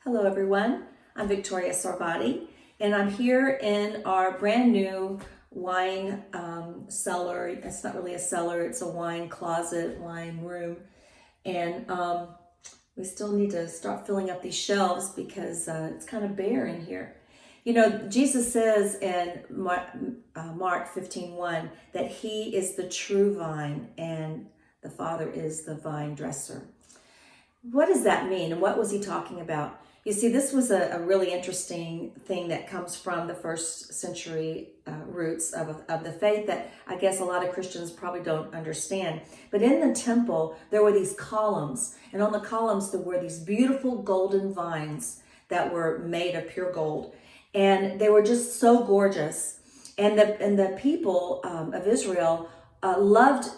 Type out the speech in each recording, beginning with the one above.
Hello everyone, I'm Victoria Sarbati and I'm here in our brand new wine cellar. It's not really a cellar, it's a wine closet, wine room. And we still need to start filling up these shelves because it's kind of bare in here. You know, Jesus says in Mark 15:1 that he is the true vine and the Father is the vine dresser. What does that mean and what was he talking about? You see, this was a really interesting thing that comes from the first century roots of the faith that I guess a lot of Christians probably don't understand. But in the temple, there were these columns, and on the columns there were these beautiful golden vines that were made of pure gold. And they were just so gorgeous. And the people of Israel loved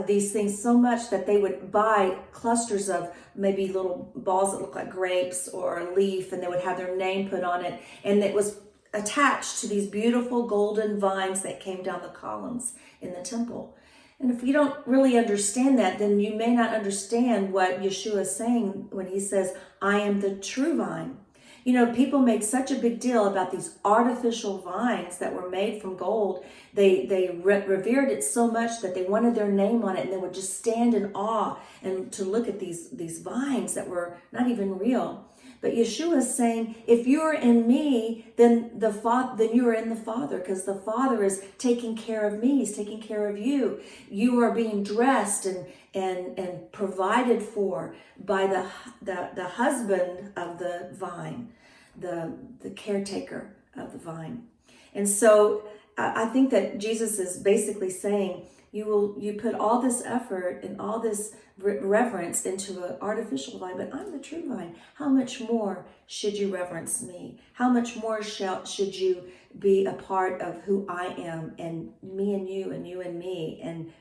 these things so much that they would buy clusters of maybe little balls that look like grapes or a leaf, and they would have their name put on it, and it was attached to these beautiful golden vines that came down the columns in the temple. And if you don't really understand that, then you may not understand what Yeshua is saying when he says, I am the true vine. You know, people made such a big deal about these artificial vines that were made from gold. They revered it so much that they wanted their name on it, and they would just stand in awe and to look at these vines that were not even real. But Yeshua is saying, if you're in me, then you are in the Father, because the Father is taking care of me. He's taking care of you. You are being dressed and provided for by the husband of the vine, the caretaker of the vine. And so I think that Jesus is basically saying, you put all this effort and all this reverence into an artificial vine, but I'm the true vine. How much more should you reverence me? How much more should you be a part of who I am, and me and you and me, and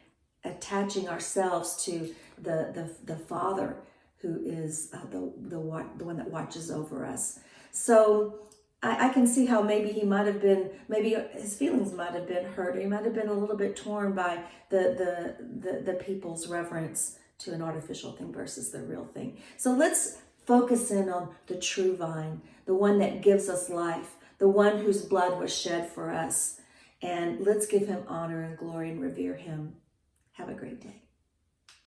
attaching ourselves to the Father, who is the one that watches over us. So I can see how maybe maybe his feelings might have been hurt, or he might have been a little bit torn by the people's reverence to an artificial thing versus the real thing. So let's focus in on the true vine, the one that gives us life, the one whose blood was shed for us. And let's give him honor and glory and revere him. Have a great day.